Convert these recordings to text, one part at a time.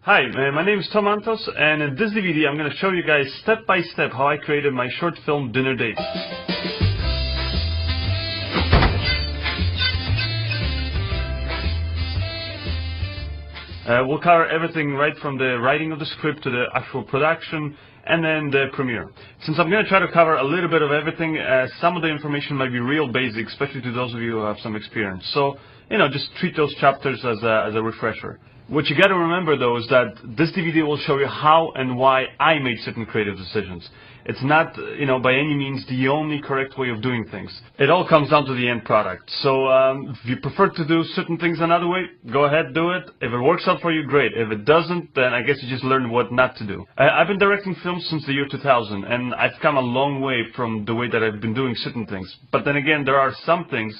Hi, my name is Tom Antos, and in this DVD I'm going to show you guys step by step how I created my short film Dinner Date. We'll cover everything right from the writing of the script to the actual production and then the premiere. Since I'm going to try to cover a little bit of everything, some of the information might be real basic, especially to those of you who have some experience. So, just treat those chapters as a refresher. What you got to remember though is that this DVD will show you how and why I made certain creative decisions. It's not, by any means the only correct way of doing things. It all comes down to the end product. So if you prefer to do certain things another way, go ahead, do it. If it works out for you, great. If it doesn't, then I guess you just learn what not to do. I've been directing films since the year 2000, and I've come a long way from the way that I've been doing certain things. But then again, there are some things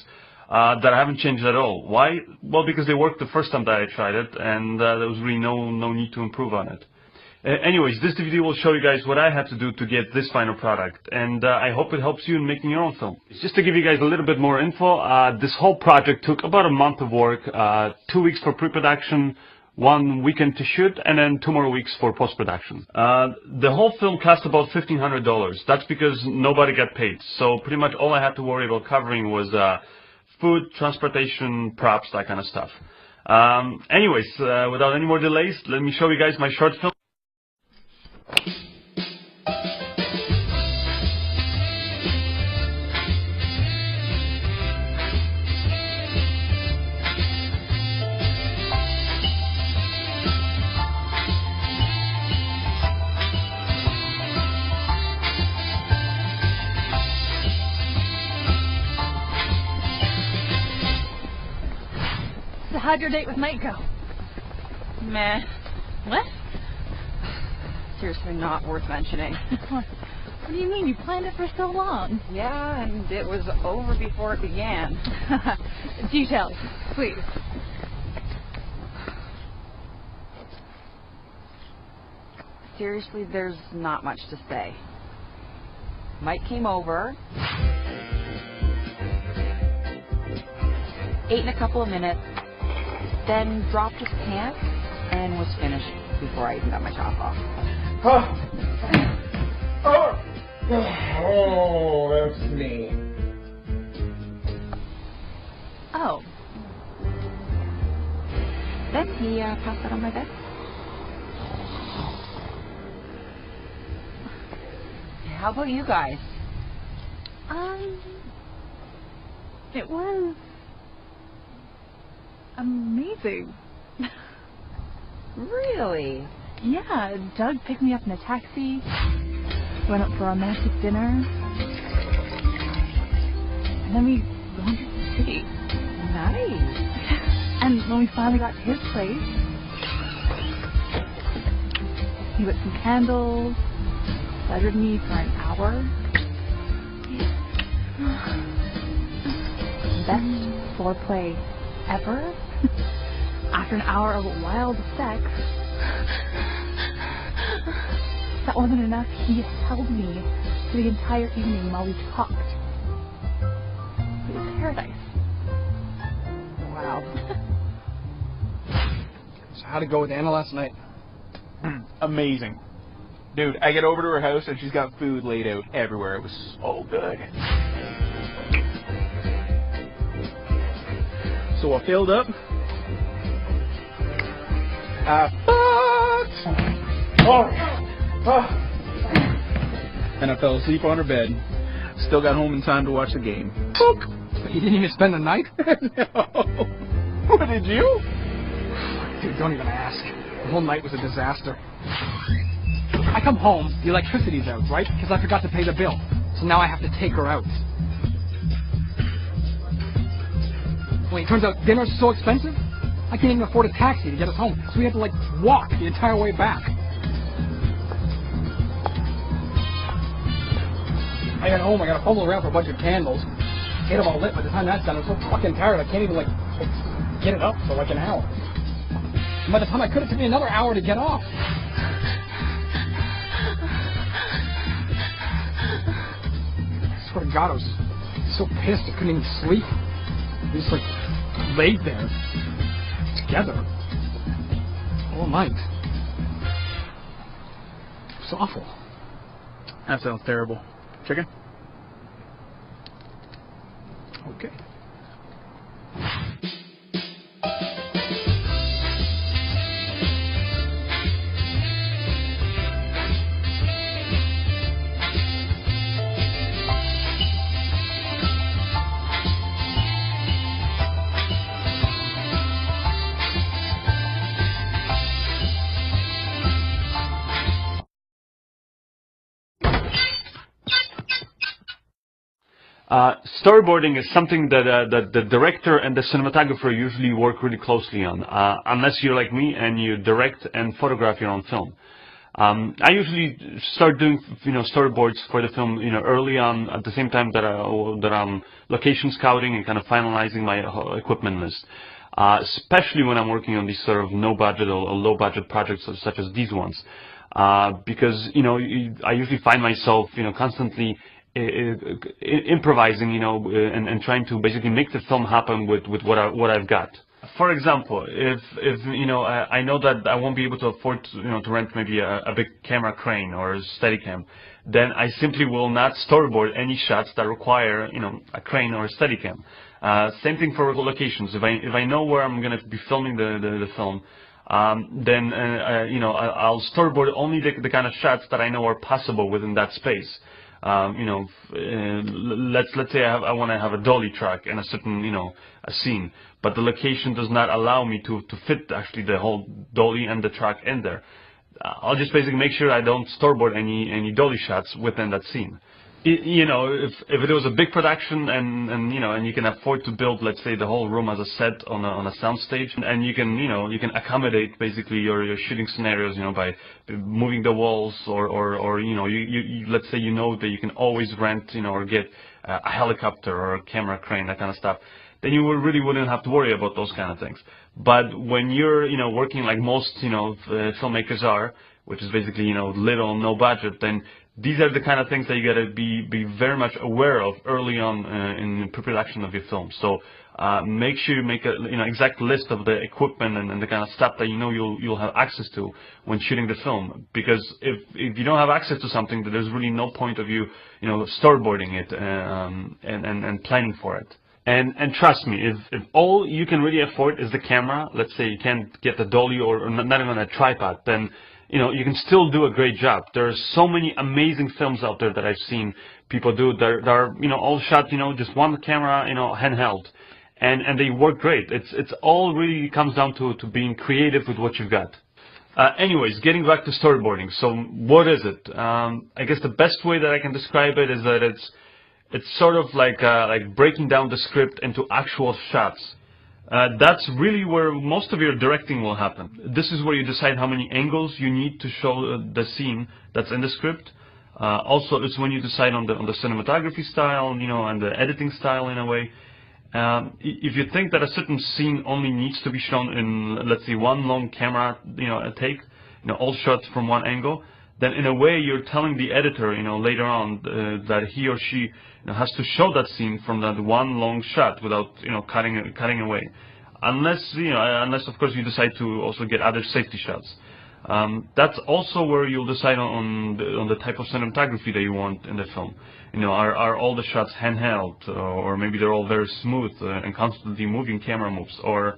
that I haven't changed at all. Why? Well, because they worked the first time that I tried it, and there was really no need to improve on it. Anyways, this DVD will show you guys what I had to do to get this final product, and I hope it helps you in making your own film. Just to give you guys a little bit more info, this whole project took about a month of work, 2 weeks for pre-production, 1 weekend to shoot, and then 2 more weeks for post-production. The whole film cost about $1,500. That's because nobody got paid, so pretty much all I had to worry about covering was food, transportation, props, that kind of stuff. Anyways, without any more delays, let me show you guys my short film. So how'd your date with Mike go? Meh. What? Seriously, not worth mentioning. What do you mean? You planned it for so long. Yeah, and it was over before it began. Details, please. Seriously, there's not much to say. Mike came over, ate in a couple of minutes, then dropped his pants and was finished before I even got my top off. Oh, that's me. Oh. Then he passed out on my bed. How about you guys? It was amazing. Really? Yeah, Doug picked me up in a taxi, went up for a romantic dinner, and then we went to the city. Nice. And when we finally got to his place, he lit some candles, pleasured me for an hour. Best foreplay ever. After an hour of wild sex, that wasn't enough. He held me for the entire evening while we talked. It was paradise. Wow. So how'd it go with Anna last night? Amazing. Dude, I get over to her house and she's got food laid out everywhere. It was so good. So I filled up. And I fell asleep on her bed. Still got home in time to watch the game. You didn't even spend the night? No. What did you? Dude, don't even ask. The whole night was a disaster. I come home, the electricity's out, right? Because I forgot to pay the bill. So now I have to take her out. Well, it turns out dinner's so expensive, I can't even afford a taxi to get us home. So we have to, walk the entire way back. I got home, I gotta fumble around for a bunch of candles. Get them all lit. By the time that's done, I'm so fucking tired, I can't even, get it up for an hour. And by the time I could, it took me another hour to get off. I swear to God, I was so pissed I couldn't even sleep. We just laid there together all night. It's awful. That sounds terrible. Chicken? Okay. Storyboarding is something that the director and the cinematographer usually work really closely on, unless you're like me and you direct and photograph your own film. I usually start doing storyboards for the film early on, at the same time that I'm location scouting and kind of finalizing my equipment list. Especially when I'm working on these sort of no budget or low budget projects such as these ones, because I usually find myself constantly improvising, and trying to basically make the film happen with what I've got. For example, if I know that I won't be able to afford to rent maybe a big camera crane or a Steadicam, then I simply will not storyboard any shots that require a crane or a Steadicam. Same thing for locations. If I know where I'm going to be filming the film, then I'll storyboard only the kind of shots that I know are possible within that space. Let's say I want to have a dolly truck in a certain a scene, but the location does not allow me to fit actually the whole dolly and the truck in there. I'll just basically make sure I don't storyboard any dolly shots within that scene. If it was a big production and you can afford to build, let's say, the whole room as a set on a sound stage, and you can accommodate basically your shooting scenarios by moving the walls or you let's say that you can always rent or get a helicopter or a camera crane, that kind of stuff, then you really wouldn't have to worry about those kind of things. But when you're working like most filmmakers are, which is basically little, no budget, then these are the kind of things that you gotta be very much aware of early on in pre-production of your film. So make sure you make a exact list of the equipment and the kind of stuff that you'll have access to when shooting the film. Because if you don't have access to something, then there's really no point of you storyboarding it and planning for it. And trust me, if all you can really afford is the camera, let's say you can't get the dolly or not even a tripod, then you can still do a great job. There are so many amazing films out there that I've seen people do that are all shot just one camera handheld, and they work great. It's all really comes down to being creative with what you've got. Anyways, getting back to storyboarding. So what is it? I guess the best way that I can describe it is that it's sort of like breaking down the script into actual shots. That's really where most of your directing will happen. This is where you decide how many angles you need to show the scene that's in the script. Also, it's when you decide on the cinematography style, and the editing style in a way. If you think that a certain scene only needs to be shown in, let's say, one long camera, a take, all shots from one angle, then in a way you're telling the editor, later on that he or she has to show that scene from that one long shot without, cutting away, unless of course you decide to also get other safety shots. That's also where you'll decide on the type of cinematography that you want in the film. Are all the shots handheld, or maybe they're all very smooth and constantly moving camera moves, or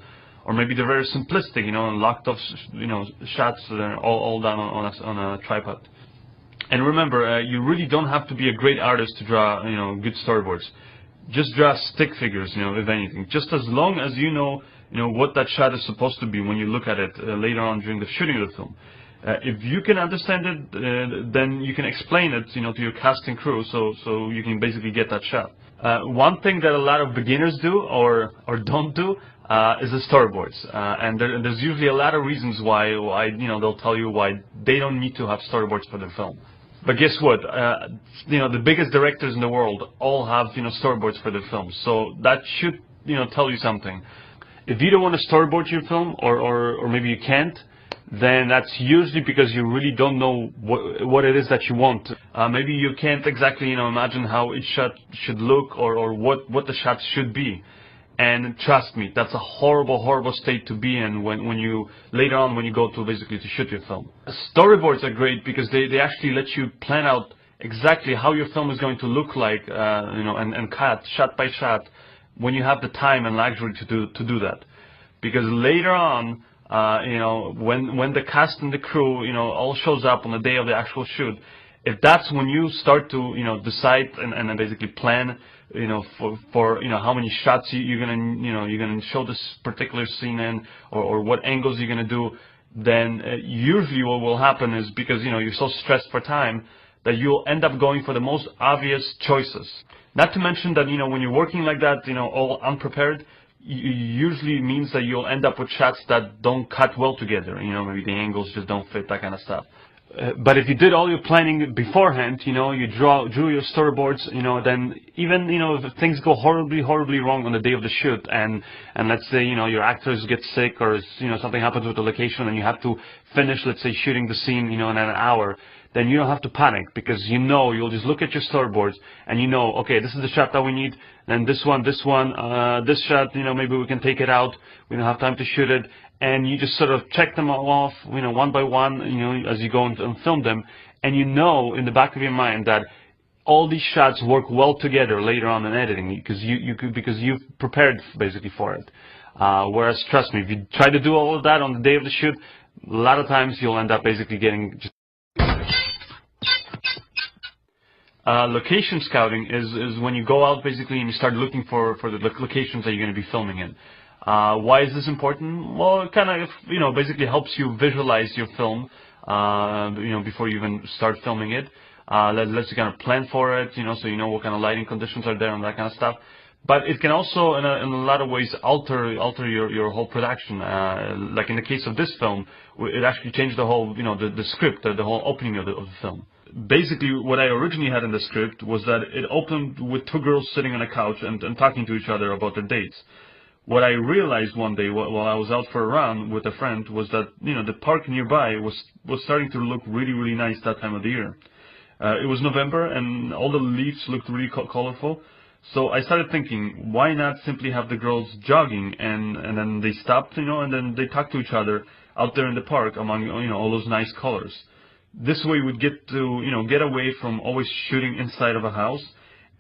maybe they're very simplistic, and locked off, shots all done on a tripod. And remember, you really don't have to be a great artist to draw, good storyboards. Just draw stick figures, if anything. Just as long as you know what that shot is supposed to be when you look at it later on during the shooting of the film. If you can understand it, then you can explain it, to your cast and crew, so you can basically get that shot. One thing that a lot of beginners do or don't do is the storyboards, and there's usually a lot of reasons why they'll tell you why they don't need to have storyboards for their film. But guess what? The biggest directors in the world all have storyboards for their films, so that should tell you something. If you don't want to storyboard your film, or maybe you can't, then that's usually because you really don't know what it is that you want. Maybe you can't exactly imagine how each shot should look or what the shots should be. And trust me, that's a horrible, horrible state to be in when you, later on, when you go to basically to shoot your film. Storyboards are great because they actually let you plan out exactly how your film is going to look like, and cut shot by shot when you have the time and luxury to do that. Because later on, when the cast and the crew, all shows up on the day of the actual shoot, if that's when you start to, decide and then basically plan, for how many shots you're gonna show this particular scene in, or what angles you're gonna do, then usually what will happen is, because you're so stressed for time, that you'll end up going for the most obvious choices. Not to mention that when you're working like that, all unprepared, usually means that you'll end up with shots that don't cut well together. Maybe the angles just don't fit, that kind of stuff. But if you did all your planning beforehand, you drew your storyboards, then even, if things go horribly, horribly wrong on the day of the shoot, and let's say, your actors get sick, or, something happens with the location and you have to finish, let's say, shooting the scene, in an hour, then you don't have to panic, because you'll just look at your storyboards and okay, this is the shot that we need, then this shot, maybe we can take it out, we don't have time to shoot it. And you just sort of check them all off, one by one, as you go and film them, and in the back of your mind that all these shots work well together later on in editing, because you've prepared basically for it. Whereas, trust me, if you try to do all of that on the day of the shoot, a lot of times you'll end up basically getting just. Location scouting is when you go out basically and you start looking for the locations that you're going to be filming in. Why is this important? Well, it kind of, basically helps you visualize your film, before you even start filming it. Lets you kind of plan for it, so you know what kind of lighting conditions are there and that kind of stuff. But it can also, in a lot of ways, alter your whole production. Like in the case of this film, it actually changed the whole, the script, the whole opening of the film. Basically, what I originally had in the script was that it opened with two girls sitting on a couch and talking to each other about their dates. What I realized one day while I was out for a run with a friend was that, the park nearby was starting to look really, really nice that time of the year. It was November and all the leaves looked really colorful. So I started thinking, why not simply have the girls jogging and then they stopped, and then they talked to each other out there in the park among, all those nice colors. This way we'd get to, get away from always shooting inside of a house,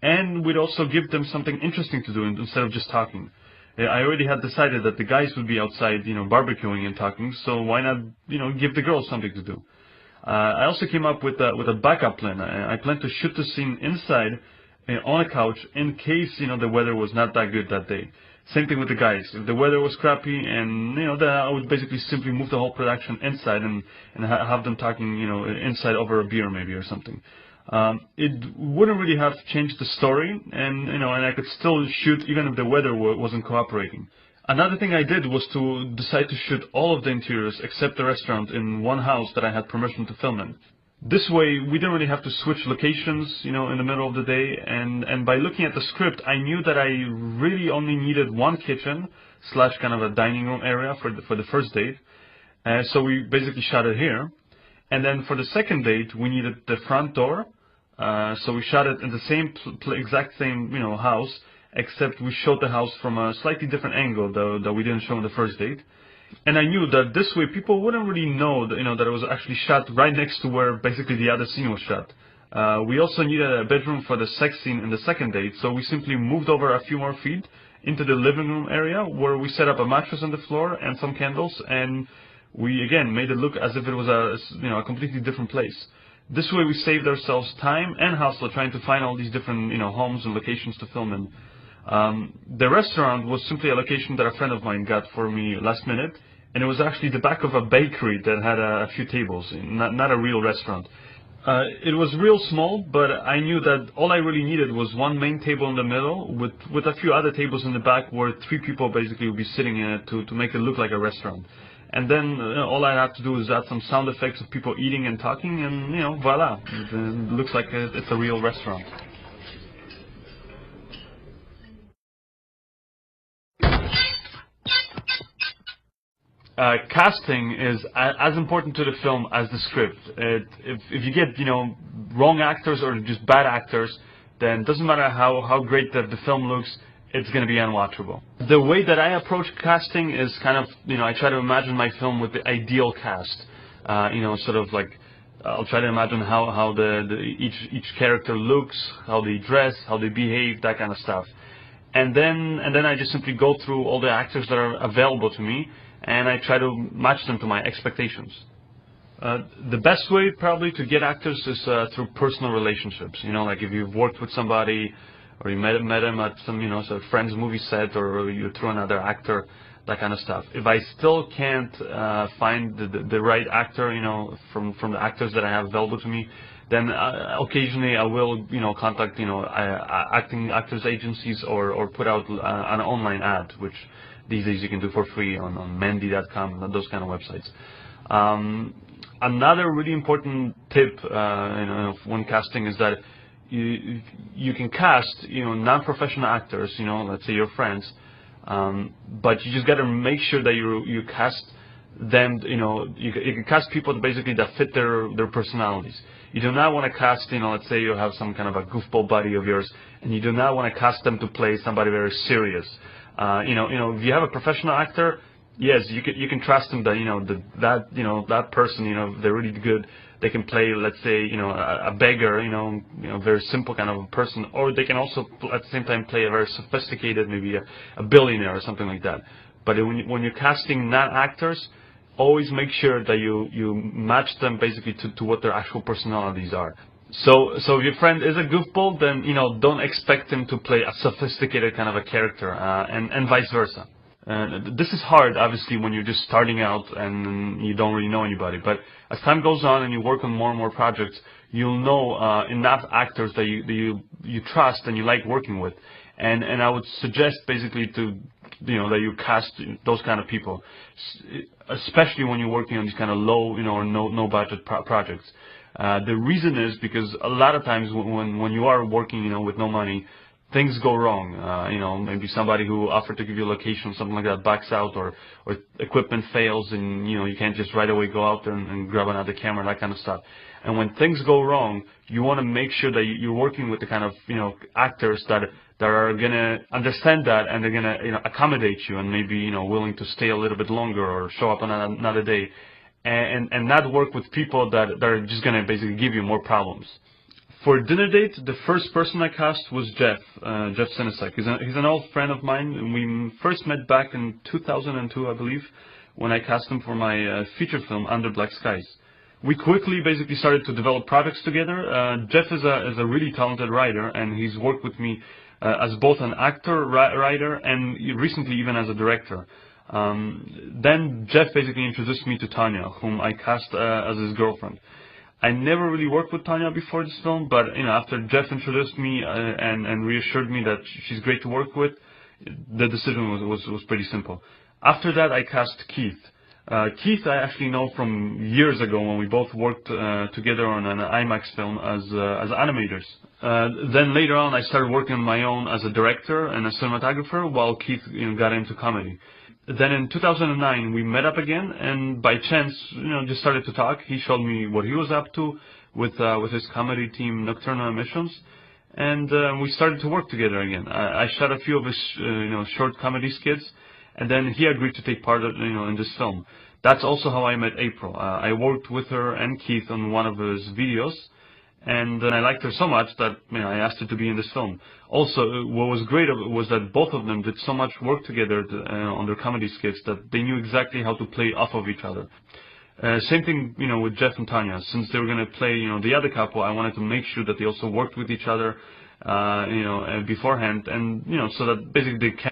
and we'd also give them something interesting to do instead of just talking. I already had decided that the guys would be outside, barbecuing and talking, so why not, give the girls something to do. I also came up with a backup plan. I planned to shoot the scene inside on a couch in case, the weather was not that good that day. Same thing with the guys. If the weather was crappy, and then I would basically simply move the whole production inside and have them talking, inside over a beer maybe or something. It wouldn't really have changed the story, and I could still shoot even if the weather wasn't cooperating. Another thing I did was to decide to shoot all of the interiors except the restaurant in one house that I had permission to film in. This way, we didn't really have to switch locations, in the middle of the day, and by looking at the script, I knew that I really only needed one kitchen / kind of a dining room area for the first date. So we basically shot it here. And then for the second date, we needed the front door. So we shot it in the same exact same house, except we showed the house from a slightly different angle that we didn't show in the first date. And I knew that this way people wouldn't really know that, that it was actually shot right next to where basically the other scene was shot. We also needed a bedroom for the sex scene in the second date, so we simply moved over a few more feet into the living room area where we set up a mattress on the floor and some candles, and we again made it look as if it was a completely different place. This way we saved ourselves time and hassle trying to find all these different homes and locations to film in. The restaurant was simply a location that a friend of mine got for me last minute, and it was actually the back of a bakery that had a few tables, not a real restaurant. It was real small, but I knew that all I really needed was one main table in the middle with a few other tables in the back where 3 people basically would be sitting in it to make it look like a restaurant. And then all I have to do is add some sound effects of people eating and talking, and voila, it looks like it's a real restaurant. Casting is as important to the film as the script. If you get wrong actors or just bad actors, then it doesn't matter how great the film looks, it's going to be unwatchable. The way that I approach casting is kind of, I try to imagine my film with the ideal cast. Sort of like, I'll try to imagine how each character looks, how they dress, how they behave, that kind of stuff. And then I just simply go through all the actors that are available to me, and I try to match them to my expectations. The best way probably to get actors is through personal relationships. Like if you've worked with somebody, or you met him at some, sort of friend's movie set, or you're through another actor, that kind of stuff. If I still can't find the right actor, from the actors that I have available to me, then occasionally I will, contact, actors agencies, or put out an online ad, which these days you can do for free on Mendy.com and those kind of websites. Another really important tip, when casting is that you can cast, non-professional actors, let's say your friends, but you just got to make sure that you cast them, you can cast people basically that fit their personalities. You do not want to cast, let's say you have some kind of a goofball buddy of yours, and you do not want to cast them to play somebody very serious. If you have a professional actor, yes, you can trust them that that person, they're really good. They can play, let's say, a beggar, very simple kind of a person, or they can also at the same time play a very sophisticated, maybe a billionaire or something like that. But when you're casting non-actors, always make sure that you match them basically to what their actual personalities are. So if your friend is a goofball, then don't expect him to play a sophisticated kind of a character, and vice versa. This is hard, obviously, when you're just starting out and you don't really know anybody. But as time goes on and you work on more and more projects, you'll know enough actors that you trust and you like working with. And I would suggest basically that you cast those kind of people, especially when you're working on these kind of low, or no budget projects. The reason is because a lot of times when you are working, with no money, things go wrong. Maybe somebody who offered to give you a location, something like that, backs out, or equipment fails, and you can't just right away go out there and grab another camera, that kind of stuff. And when things go wrong, you want to make sure that you're working with the kind of actors that are gonna understand that, and they're gonna accommodate you, and maybe willing to stay a little bit longer or show up on another day, and not work with people that are just gonna basically give you more problems. For dinner date, the first person I cast was Jeff Sinisek. He's an old friend of mine, and we first met back in 2002, I believe, when I cast him for my feature film, Under Black Skies. We quickly basically started to develop projects together. Jeff is a really talented writer, and he's worked with me as both an actor, writer, and recently even as a director. Then Jeff basically introduced me to Tanya, whom I cast as his girlfriend. I never really worked with Tanya before this film, but after Jeff introduced me and reassured me that she's great to work with, the decision was pretty simple. After that, I cast Keith. Keith I actually know from years ago when we both worked together on an IMAX film as animators. Then later on, I started working on my own as a director and a cinematographer, while Keith got into comedy. Then in 2009, we met up again, and by chance, just started to talk. He showed me what he was up to with his comedy team, Nocturnal Emissions, and we started to work together again. I shot a few of his, short comedy skits, and then he agreed to take part, in this film. That's also how I met April. I worked with her and Keith on one of his videos, and I liked her so much that I asked her to be in this film. Also, what was great was that both of them did so much work together on their comedy skits that they knew exactly how to play off of each other. Same thing, with Jeff and Tanya. Since they were going to play, the other couple, I wanted to make sure that they also worked with each other, beforehand, and so that basically they can.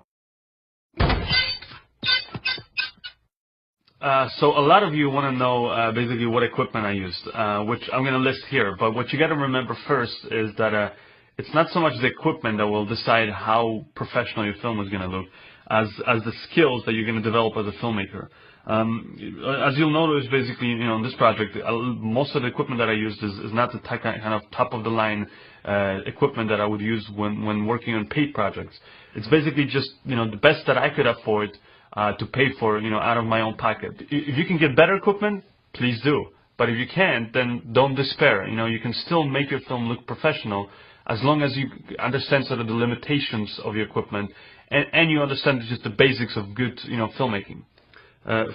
So a lot of you want to know basically what equipment I used, which I'm going to list here. But what you got to remember first is that it's not so much the equipment that will decide how professional your film is going to look, as the skills that you're going to develop as a filmmaker. As you'll notice, basically, in this project, most of the equipment that I used is not the kind of top of the line equipment that I would use when working on paid projects. It's basically just the best that I could afford to pay for, out of my own pocket. If you can get better equipment, please do. But if you can't, then don't despair. You can still make your film look professional as long as you understand sort of the limitations of your equipment and you understand just the basics of good, filmmaking.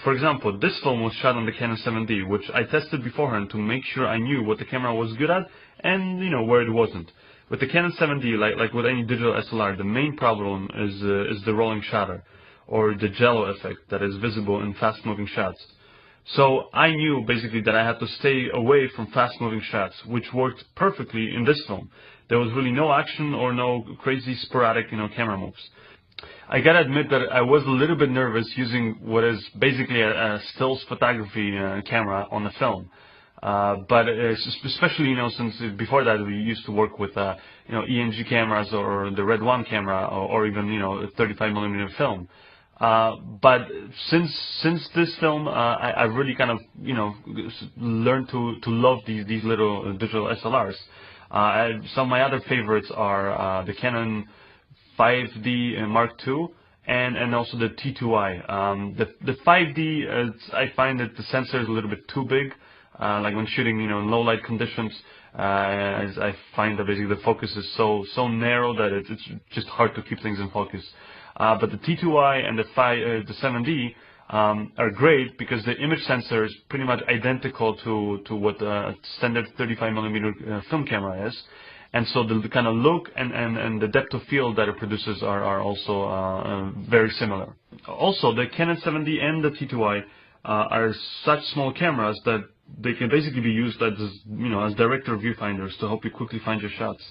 For example, this film was shot on the Canon 7D, which I tested beforehand to make sure I knew what the camera was good at and, where it wasn't. With the Canon 7D, like with any digital SLR, the main problem is the rolling shutter, or the jello effect that is visible in fast-moving shots. So I knew basically that I had to stay away from fast-moving shots, which worked perfectly in this film. There was really no action or no crazy sporadic, camera moves. I gotta admit that I was a little bit nervous using what is basically a stills photography camera on the film. But especially, since before that we used to work with, ENG cameras or the Red One camera or even, a 35mm film. But since this film, I really kind of, learned to love these little digital SLRs. Some of my other favorites are the Canon 5D Mark II and also the T2i. The 5D, I find that the sensor is a little bit too big. Like when shooting, in low light conditions, I find that basically the focus is so narrow that it's just hard to keep things in focus. But the T2i and the 7D are great because the image sensor is pretty much identical to what a standard 35mm film camera is. And so the kind of look and the depth of field that it produces are also very similar. Also, the Canon 7D and the T2i are such small cameras that they can basically be used as director viewfinders to help you quickly find your shots.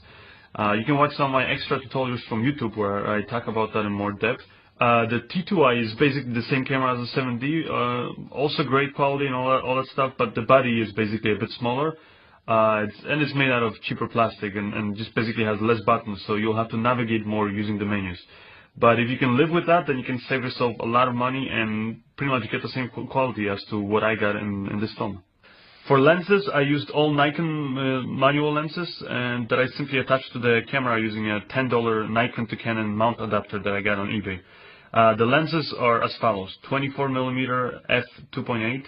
You can watch some of my extra tutorials from YouTube where I talk about that in more depth. The T2i is basically the same camera as the 7D, also great quality and all that stuff, but the body is basically a bit smaller. It's made out of cheaper plastic and just basically has less buttons, so you'll have to navigate more using the menus. But if you can live with that, then you can save yourself a lot of money and pretty much get the same quality as to what I got in this film. For lenses, I used all Nikon manual lenses and that I simply attached to the camera using a $10 Nikon to Canon mount adapter that I got on eBay. The lenses are as follows: 24mm f2.8,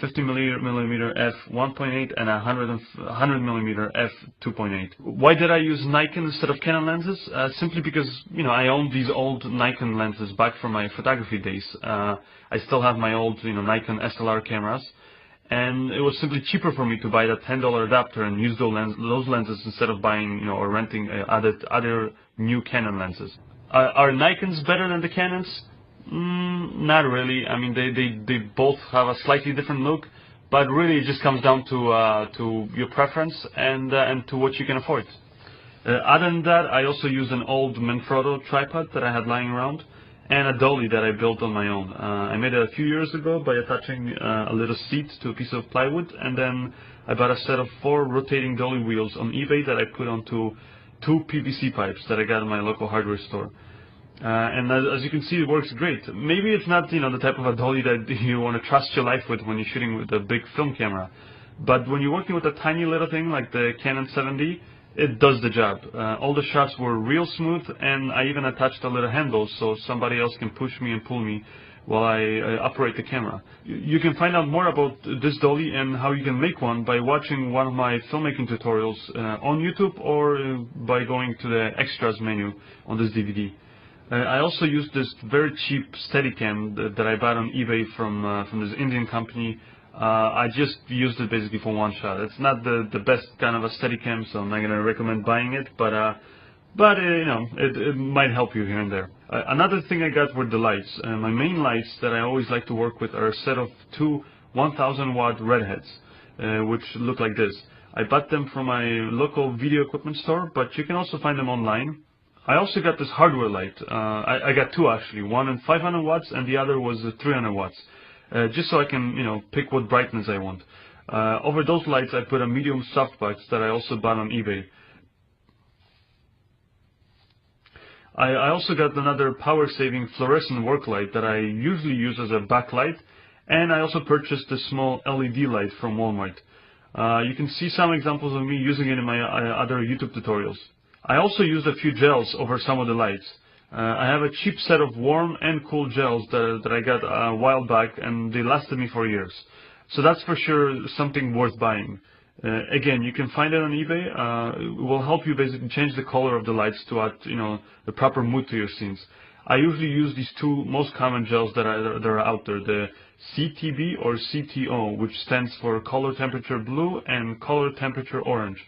50mm f1.8, and 100mm f2.8. Why did I use Nikon instead of Canon lenses? Simply because I own these old Nikon lenses back from my photography days. I still have my old Nikon SLR cameras. And it was simply cheaper for me to buy that $10 adapter and use those lenses instead of buying, or renting other new Canon lenses. Are Nikons better than the Canons? Not really. I mean, they both have a slightly different look, but really it just comes down to your preference and to what you can afford. Other than that, I also used an old Manfrotto tripod that I had lying around, and a dolly that I built on my own. I made it a few years ago by attaching a little seat to a piece of plywood, and then I bought a set of 4 rotating dolly wheels on eBay that I put onto 2 PVC pipes that I got in my local hardware store. And as you can see, it works great. Maybe it's not the type of a dolly that you want to trust your life with when you're shooting with a big film camera, but when you're working with a tiny little thing like the Canon 7D, it does the job. All the shots were real smooth, and I even attached a little handle so somebody else can push me and pull me while I operate the camera. You can find out more about this dolly and how you can make one by watching one of my filmmaking tutorials on YouTube or by going to the extras menu on this DVD. I also used this very cheap Steadicam that I bought on eBay from this Indian company. I just used it basically for one shot. It's not the best kind of a Steadicam, so I'm not going to recommend buying it, but it might help you here and there. Another thing I got were the lights. My main lights that I always like to work with are a set of 2 1000-watt redheads, which look like this. I bought them from my local video equipment store, but you can also find them online. I also got this hardware light. I got 2 actually, one in 500 watts and the other was 300 watts. Just so I can, pick what brightness I want. Over those lights, I put a medium softbox that I also bought on eBay. I also got another power-saving fluorescent work light that I usually use as a backlight, and I also purchased a small LED light from Walmart. You can see some examples of me using it in my other YouTube tutorials. I also used a few gels over some of the lights. I have a cheap set of warm and cool gels that I got a while back, and they lasted me for years. So that's for sure something worth buying. Again, you can find it on eBay. It will help you basically change the color of the lights to add, the proper mood to your scenes. I usually use these two most common gels that are out there, the CTB or CTO, which stands for color temperature blue and color temperature orange.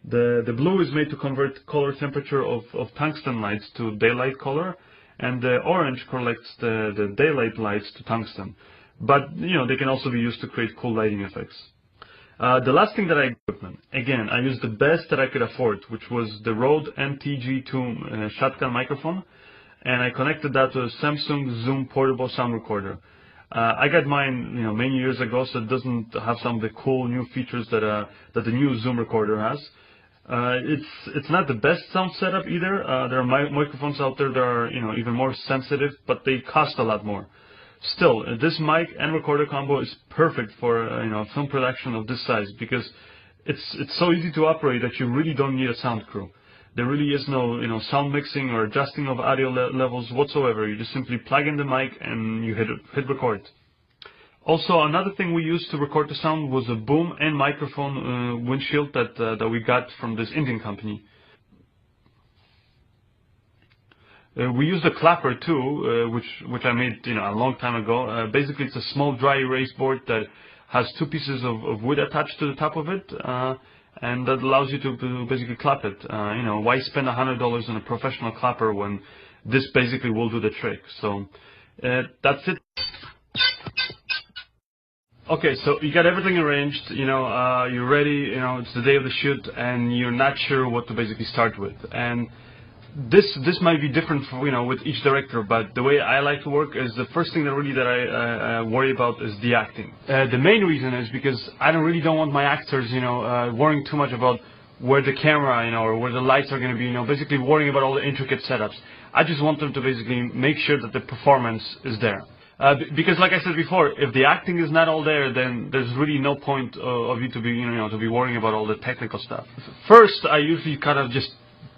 The blue is made to convert color temperature of tungsten lights to daylight color, and the orange collects the daylight lights to tungsten. But, they can also be used to create cool lighting effects. The last thing that again, I used the best that I could afford, which was the Rode MTG2 shotgun microphone, and I connected that to a Samsung Zoom portable sound recorder. I got mine, many years ago, so it doesn't have some of the cool new features that the new Zoom recorder has. It's not the best sound setup either. There are microphones out there that are, even more sensitive, but they cost a lot more. Still, this mic and recorder combo is perfect for film production of this size, because it's so easy to operate that you really don't need a sound crew. There really is no sound mixing or adjusting of audio levels whatsoever. You just simply plug in the mic and you hit record. Also, another thing we used to record the sound was a boom and microphone windshield that we got from this Indian company. We used a clapper too, which I made a long time ago. Basically, it's a small dry erase board that has two pieces of wood attached to the top of it, and that allows you to basically clap it. Why spend $100 on a professional clapper when this basically will do the trick? So that's it. Okay, so you got everything arranged. You're ready. It's the day of the shoot, and you're not sure what to basically start with. And this might be different for, with each director, but the way I like to work is the first thing that I worry about is the acting. The main reason is because I don't want my actors, worrying too much about where the camera, or where the lights are going to be, basically worrying about all the intricate setups. I just want them to basically make sure that the performance is there. Because, like I said before, if the acting is not all there, then there's really no point of you to be, to be worrying about all the technical stuff. First, I usually kind of just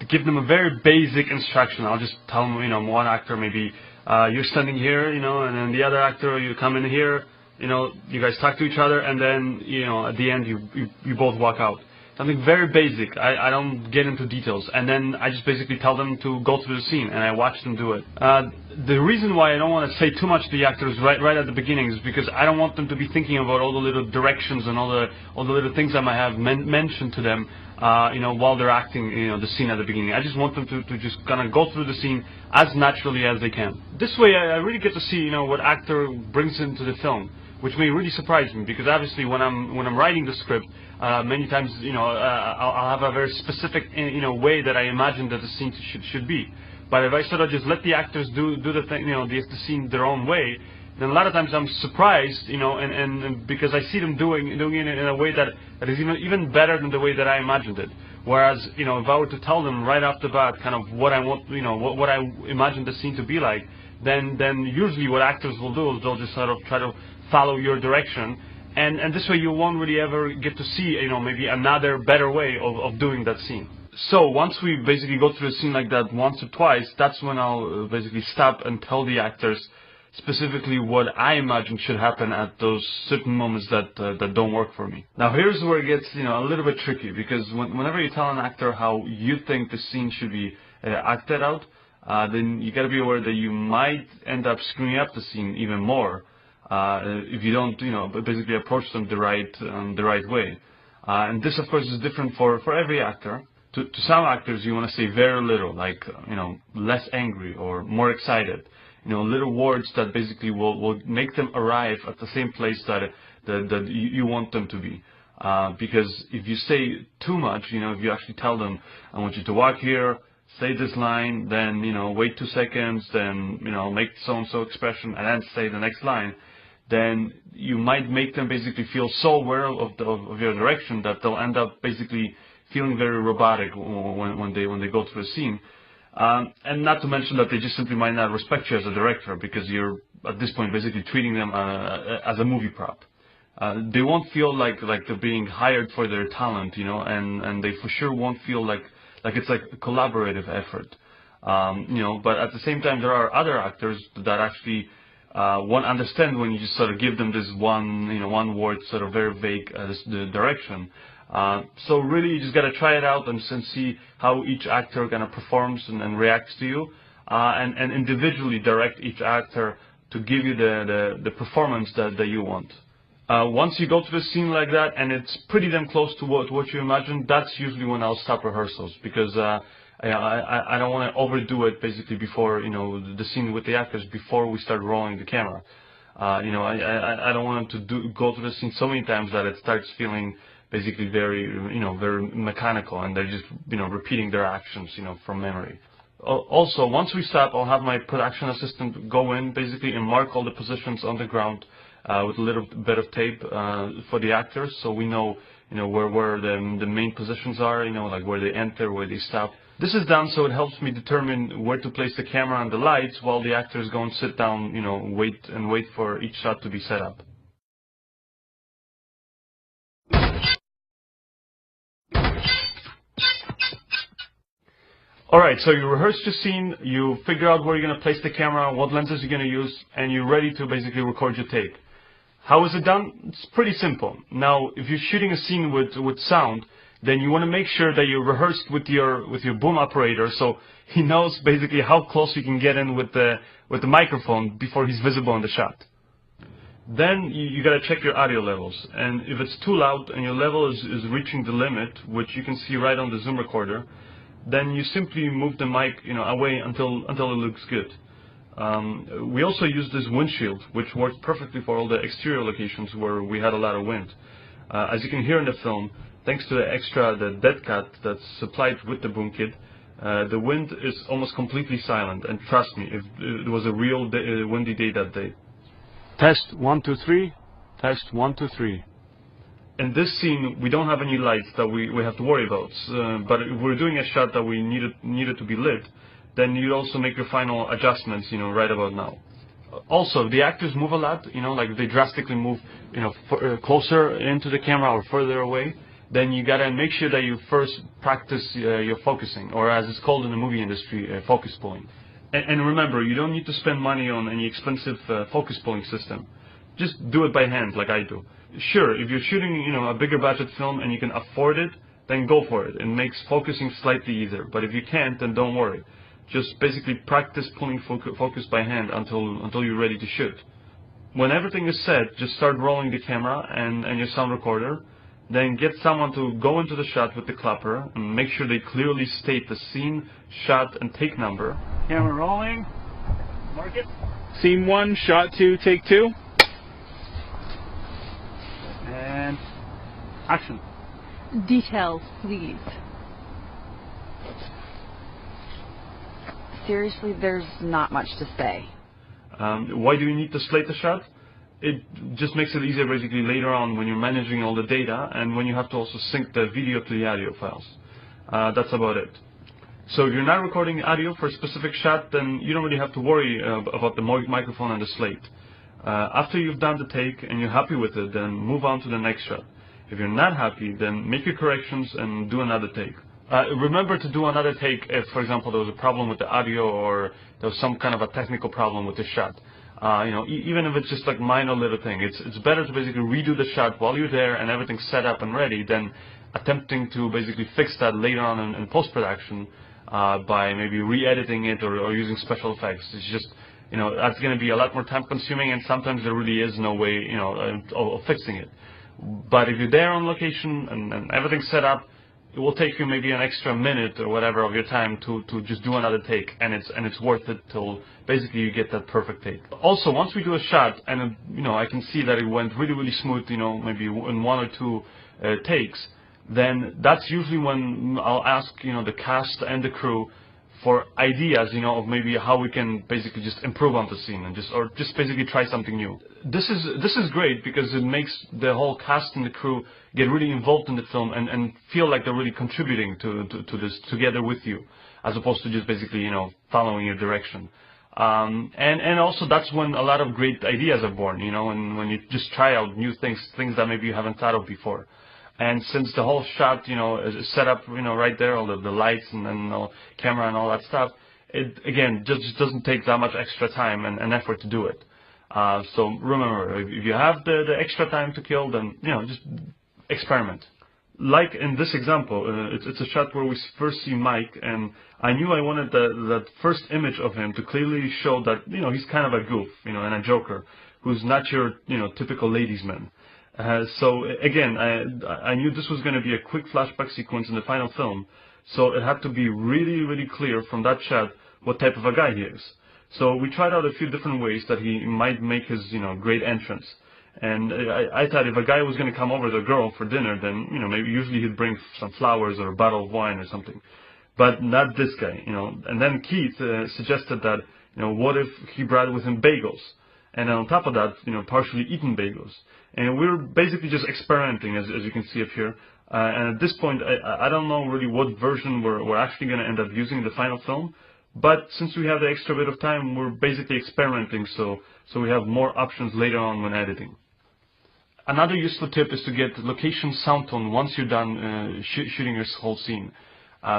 give them a very basic instruction. I'll just tell them, one actor maybe, you're standing here, and then the other actor, you come in here, you guys talk to each other, and then, at the end, you both walk out. Something very basic. I don't get into details, and then I just basically tell them to go through the scene, and I watch them do it. The reason why I don't want to say too much to the actors right at the beginning is because I don't want them to be thinking about all the little directions and all the little things I might have mentioned to them, while they're acting, the scene at the beginning. I just want them to just kind of go through the scene as naturally as they can. This way, I really get to see, what actor brings into the film, which may really surprise me, because obviously when I'm writing the script, many times, I'll have a very specific, way that I imagine that the scene should be. But if I sort of just let the actors do the thing, the scene their own way, then a lot of times I'm surprised, and because I see them doing it in a way that is even better than the way that I imagined it. Whereas, if I were to tell them right off the bat kind of what I want, what I imagine the scene to be like, then usually what actors will do is they'll just sort of try to follow your direction, and this way you won't really ever get to see, maybe another better way of doing that scene. So once we basically go through a scene like that once or twice, that's when I'll basically stop and tell the actors specifically what I imagine should happen at those certain moments that don't work for me. Now here's where it gets a little bit tricky, because whenever you tell an actor how you think the scene should be acted out, then you got to be aware that you might end up screwing up the scene even more if you don't basically approach them the right way. And this of course is different for every actor. To some actors you want to say very little, like less angry or more excited. Little words that basically will make them arrive at the same place that you want them to be. Because if you say too much, if you actually tell them, I want you to walk here, say this line, then, wait 2 seconds, then, make so-and-so expression, and then say the next line, then you might make them basically feel so aware of your direction that they'll end up basically feeling very robotic when they go through a scene. And not to mention that they just simply might not respect you as a director, because you're at this point basically treating them as a movie prop. They won't feel like they're being hired for their talent, and they for sure won't feel like it's like a collaborative effort. But at the same time, there are other actors that actually won't understand when you just sort of give them this one word, sort of very vague the direction. So really, you just got to try it out and see how each actor kind of performs and reacts to you, and individually direct each actor to give you the performance that you want. Once you go to the scene like that and it's pretty damn close to what you imagine, that's usually when I'll stop rehearsals, because I don't want to overdo it basically before the scene with the actors before we start rolling the camera. I don't want them to go to the scene so many times that it starts feeling basically very very mechanical, and they're just repeating their actions from memory. Also, once we stop, I'll have my production assistant go in basically and mark all the positions on the ground with a little bit of tape for the actors, so we know where the main positions are, like where they enter, where they stop. This is done so it helps me determine where to place the camera and the lights while the actors go and sit down, wait for each shot to be set up. Alright, so you rehearse the scene, you figure out where you're going to place the camera, what lenses you're going to use, and you're ready to basically record your take. How is it done? It's pretty simple. Now, if you're shooting a scene with sound, then you want to make sure that you rehearsed with your boom operator, so he knows basically how close you can get in with the microphone before he's visible in the shot. Then you got to check your audio levels, and if it's too loud and your level is reaching the limit, which you can see right on the Zoom recorder, then you simply move the mic away until it looks good. We also use this windshield, which works perfectly for all the exterior locations where we had a lot of wind. As you can hear in the film, thanks to the dead cat that's supplied with the boom kit, the wind is almost completely silent, and trust me, if it was a real windy day that day. Test 1 2 3. Test 1 2 3. In this scene, we don't have any lights that we have to worry about, but if we're doing a shot that we needed to be lit, then you'd also make your final adjustments, right about now. Also, the actors move a lot, like if they drastically move, closer into the camera or further away, then you gotta make sure that you first practice your focusing, or as it's called in the movie industry, focus pulling. And remember, you don't need to spend money on any expensive focus pulling system. Just do it by hand, like I do. Sure, if you're shooting, a bigger budget film and you can afford it, then go for it. It makes focusing slightly easier. But if you can't, then don't worry. Just basically practice pulling focus by hand until you're ready to shoot. When everything is set, just start rolling the camera and your sound recorder. Then get someone to go into the shot with the clapper and make sure they clearly state the scene, shot, and take number. Camera rolling. Mark it. Scene 1, shot 2, take 2. And action. Details, please. Seriously, there's not much to say. Why do you need to slate the shot? It just makes it easier basically later on when you're managing all the data and when you have to also sync the video to the audio files. That's about it. So if you're not recording audio for a specific shot, then you don't really have to worry about the microphone and the slate. After you've done the take and you're happy with it, then move on to the next shot. If you're not happy, then make your corrections and do another take. Remember to do another take if, for example, there was a problem with the audio or there was some kind of a technical problem with the shot. Even if it's just like minor little thing, it's better to basically redo the shot while you're there and everything's set up and ready than attempting to basically fix that later on in post-production by maybe re-editing it or using special effects. It's just, that's going to be a lot more time consuming, and sometimes there really is no way, of fixing it. But if you're there on location and everything's set up, it will take you maybe an extra minute or whatever of your time to just do another take, and it's worth it till basically you get that perfect take. Also, once we do a shot and I can see that it went really, really smooth, maybe in 1 or 2 takes, then that's usually when I'll ask the cast and the crew for ideas, of maybe how we can basically just improve on the scene and just basically try something new. This is great because it makes the whole cast and the crew get really involved in the film and feel like they're really contributing to this together with you, as opposed to just basically following your direction. And also that's when a lot of great ideas are born, and when you just try out new things that maybe you haven't thought of before. And since the whole shot, is set up, right there, all the lights and the camera and all that stuff, it again just doesn't take that much extra time and effort to do it. So remember, if you have the extra time to kill, then just experiment. Like in this example, it's a shot where we first see Mike, and I knew I wanted that first image of him to clearly show that he's kind of a goof, and a joker, who's not your typical ladies' man. So again, I knew this was going to be a quick flashback sequence in the final film, so it had to be really clear from that shot what type of a guy he is. So we tried out a few different ways that he might make his great entrance. And I thought if a guy was going to come over with a girl for dinner, then maybe usually he'd bring some flowers or a bottle of wine or something, but not this guy. And then Keith suggested that what if he brought with him bagels, and on top of that partially eaten bagels. And we're basically just experimenting, as you can see up here. And at this point, I don't know really what version we're actually going to end up using in the final film. But since we have the extra bit of time, we're basically experimenting, so we have more options later on when editing. Another useful tip is to get the location sound tone once you're done shooting your whole scene.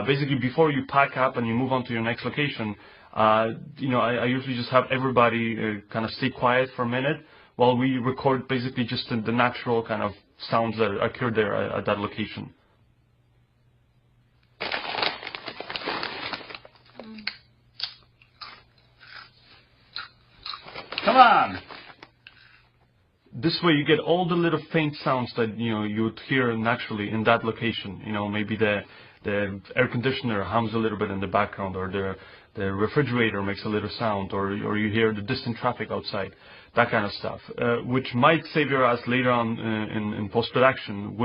Basically, before you pack up and you move on to your next location, I usually just have everybody kind of stay quiet for a minute while we record basically just the natural kind of sounds that occur there at that location. Come on! This way you get all the little faint sounds that you would hear naturally in that location. Maybe the air conditioner hums a little bit in the background, or the refrigerator makes a little sound, or you hear the distant traffic outside, that kind of stuff, which might save your ass later on in post-production.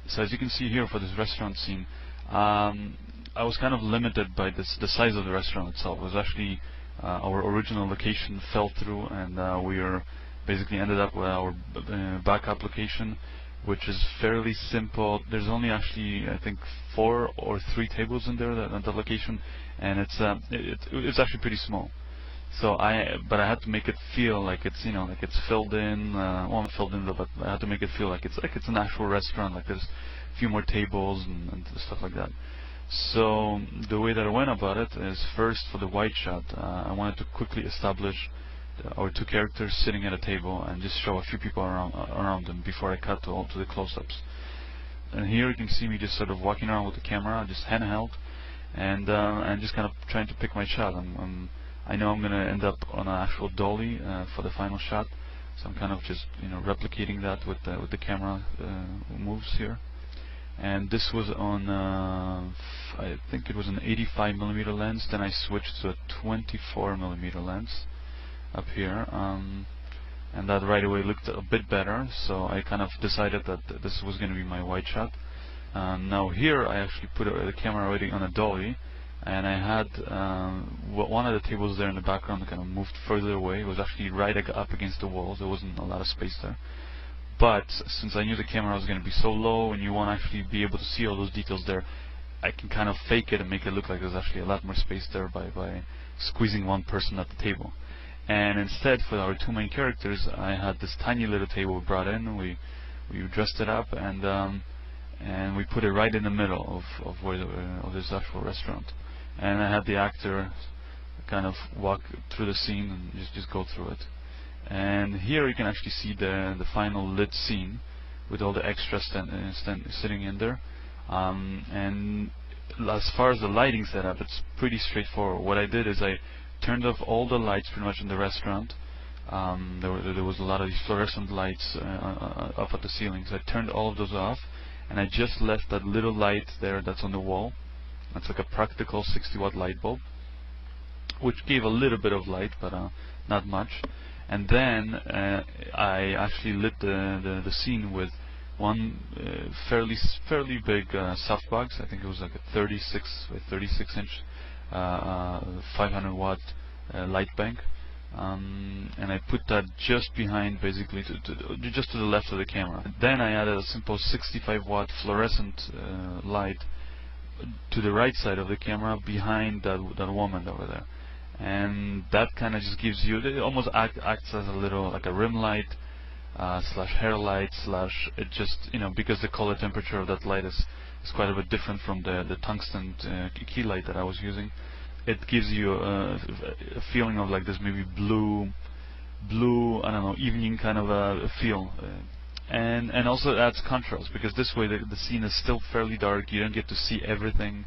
So as you can see here for this restaurant scene, I was kind of limited by the size of the restaurant itself. It was actually our original location fell through, and we basically ended up with our backup location, which is fairly simple. There's only actually, I think, 4 or 3 tables in there at that location, and it's actually pretty small. So but I had to make it feel like it's like it's filled in. Well, not filled in, but I had to make it feel like it's an actual restaurant. Like there's a few more tables and stuff like that. So the way that I went about it is, first for the wide shot, I wanted to quickly establish our 2 characters sitting at a table and just show a few people around them before I cut to the close-ups. And here you can see me just sort of walking around with the camera, just handheld, and just kind of trying to pick my shot. I know I'm going to end up on an actual dolly for the final shot, so I'm kind of just replicating that with the camera moves here. And this was on I think it was an 85mm lens. Then I switched to a 24mm lens up here, and that right away looked a bit better, so I kind of decided that this was going to be my wide shot. Now here I actually put the camera already on a dolly, and I had one of the tables there in the background kind of moved further away. It was actually right up against the walls. There wasn't a lot of space there. But since I knew the camera was going to be so low and you won't actually be able to see all those details there, I can kind of fake it and make it look like there's actually a lot more space there by squeezing one person at the table. And instead, for our 2 main characters, I had this tiny little table we brought in. We dressed it up, and we put it right in the middle of this actual restaurant. And I had the actor kind of walk through the scene and just go through it. And here you can actually see the final lit scene with all the extras sitting in there. And as far as the lighting setup, it's pretty straightforward. What I did is I turned off all the lights pretty much in the restaurant. There was a lot of these fluorescent lights up at the ceiling, so I turned all of those off, and I just left that little light there that's on the wall. That's like a practical 60-watt light bulb, which gave a little bit of light, but not much. And then I actually lit the scene with one fairly big softbox. I think it was like a 36 inch 500 watt light bank, and I put that just behind, basically just to the left of the camera. Then I added a simple 65 watt fluorescent light to the right side of the camera behind that woman over there. And that kind of just gives you, it almost acts as a little like a rim light slash hair light slash, it just, because the color temperature of that light is quite a bit different from the tungsten key light that I was using. It gives you a feeling of like this maybe blue blue, I don't know, evening kind of a feel. And also it adds contrast, because this way the scene is still fairly dark. You don't get to see everything.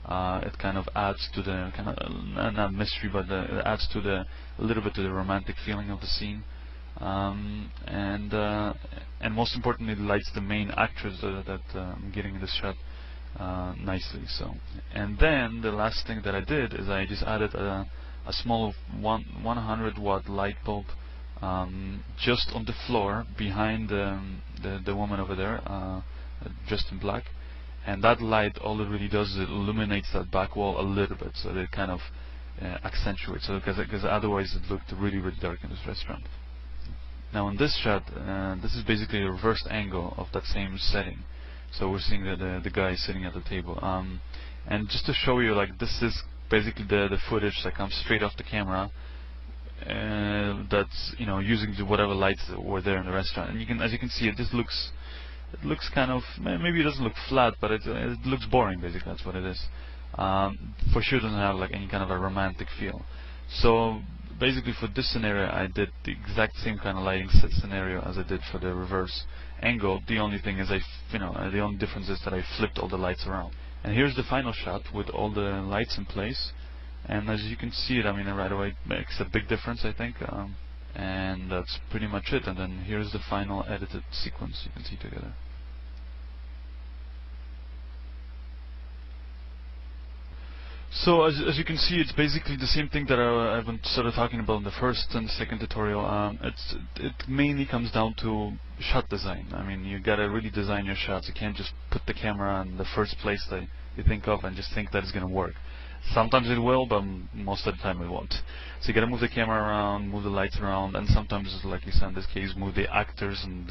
It kind of adds to the kind of not mystery, but it adds to a little bit to the romantic feeling of the scene. And most importantly, it lights the main actress that I'm getting in this shot nicely. So, and then the last thing that I did is I just added a small 100 watt light bulb just on the floor behind the woman over there, dressed in black. And that light, all it really does is it illuminates that back wall a little bit, so that it kind of accentuates. So because otherwise it looked really dark in this restaurant. Now in this shot, this is basically a reversed angle of that same setting. So we're seeing the guy sitting at the table. And just to show you, like, this is basically the footage that comes straight off the camera. That's, you know, using whatever lights that were there in the restaurant. And as you can see, it looks kind of, maybe it doesn't look flat, but it looks boring. Basically, that's what it is. For sure, doesn't have like any kind of a romantic feel. So basically, for this scenario, I did the exact same kind of lighting scenario as I did for the reverse angle. The only thing is, the only difference is that I flipped all the lights around. And here's the final shot with all the lights in place. And as you can see it, I mean, right away it makes a big difference, I think. And that's pretty much it. And then here's the final edited sequence you can see together. So as you can see, it's basically the same thing that I've been sort of talking about in the first and second tutorial. It mainly comes down to shot design. I mean, you gotta really design your shots. You can't just put the camera in the first place that you think of and just think that it's gonna work. Sometimes it will, but most of the time it won't. So you gotta move the camera around, move the lights around, and sometimes, like you said in this case, move the actors and